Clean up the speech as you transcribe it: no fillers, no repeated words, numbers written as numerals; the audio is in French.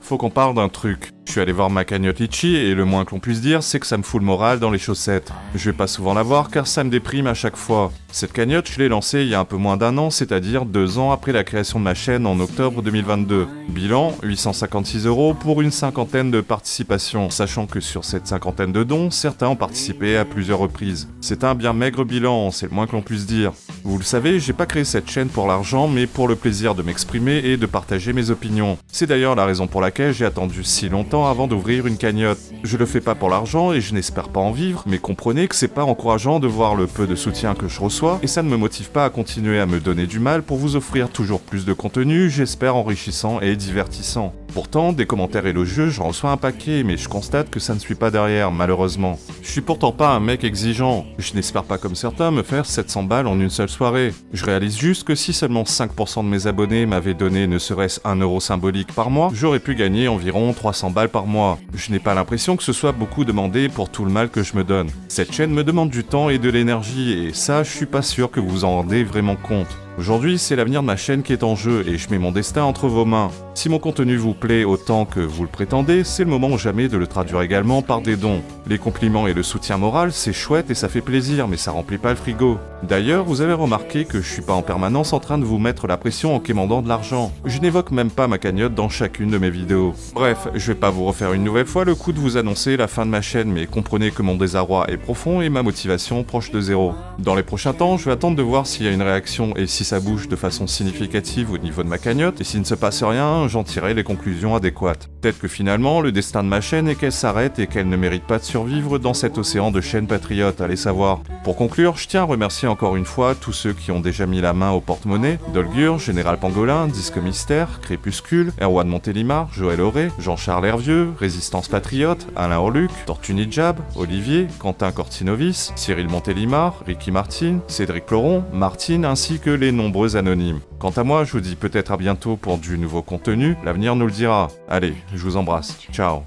Faut qu'on parle d'un truc. Je suis allé voir ma cagnotte Litchi et le moins que l'on puisse dire, c'est que ça me fout le moral dans les chaussettes. Je vais pas souvent la voir car ça me déprime à chaque fois. Cette cagnotte, je l'ai lancée il y a un peu moins d'un an, c'est-à-dire 2 ans après la création de ma chaîne en octobre 2022. Bilan, 856 € pour une cinquantaine de participations, sachant que sur cette cinquantaine de dons, certains ont participé à plusieurs reprises. C'est un bien maigre bilan, c'est le moins que l'on puisse dire. Vous le savez, j'ai pas créé cette chaîne pour l'argent, mais pour le plaisir de m'exprimer et de partager mes opinions. C'est d'ailleurs la raison pour laquelle j'ai attendu si longtemps avant d'ouvrir une cagnotte. Je le fais pas pour l'argent et je n'espère pas en vivre, mais comprenez que c'est pas encourageant de voir le peu de soutien que je reçois, et ça ne me motive pas à continuer à me donner du mal pour vous offrir toujours plus de contenu, j'espère enrichissant et divertissant. Pourtant, des commentaires élogieux, j'en reçois un paquet, mais je constate que ça ne suit pas derrière, malheureusement. Je suis pourtant pas un mec exigeant. Je n'espère pas comme certains me faire 700 balles en une seule soirée. Je réalise juste que si seulement 5% de mes abonnés m'avaient donné ne serait-ce 1 € symbolique par mois, j'aurais pu gagner environ 300 balles par mois. Je n'ai pas l'impression que ce soit beaucoup demandé pour tout le mal que je me donne. Cette chaîne me demande du temps et de l'énergie, et ça, je suis pas sûr que vous vous en rendez vraiment compte. Aujourd'hui, c'est l'avenir de ma chaîne qui est en jeu et je mets mon destin entre vos mains. Si mon contenu vous plaît autant que vous le prétendez, c'est le moment ou jamais de le traduire également par des dons. Les compliments et le soutien moral, c'est chouette et ça fait plaisir, mais ça remplit pas le frigo. D'ailleurs, vous avez remarqué que je suis pas en permanence en train de vous mettre la pression en quémandant de l'argent. Je n'évoque même pas ma cagnotte dans chacune de mes vidéos. Bref, je vais pas vous refaire une nouvelle fois le coup de vous annoncer la fin de ma chaîne, mais comprenez que mon désarroi est profond et ma motivation proche de zéro. Dans les prochains temps, je vais attendre de voir s'il y a une réaction et si ça bouge de façon significative au niveau de ma cagnotte, et s'il ne se passe rien, j'en tirerai les conclusions adéquates. Peut-être que finalement, le destin de ma chaîne est qu'elle s'arrête et qu'elle ne mérite pas de survivre dans cet océan de chaînes patriotes, allez savoir. Pour conclure, je tiens à remercier encore une fois tous ceux qui ont déjà mis la main au porte-monnaie: Dolgur, Général Pangolin, Disque Mystère, Crépuscule, Erwan Montélimar, Joël Auré, Jean-Charles Hervieux, Résistance Patriote, Alain Orluc, Tortue Nijab, Olivier, Quentin Cortinovis, Cyril Montélimar, Ricky Martin, Cédric Floron, Martine, ainsi que les nombreux anonymes. Quant à moi, je vous dis peut-être à bientôt pour du nouveau contenu, l'avenir nous le dira. Allez, je vous embrasse, ciao.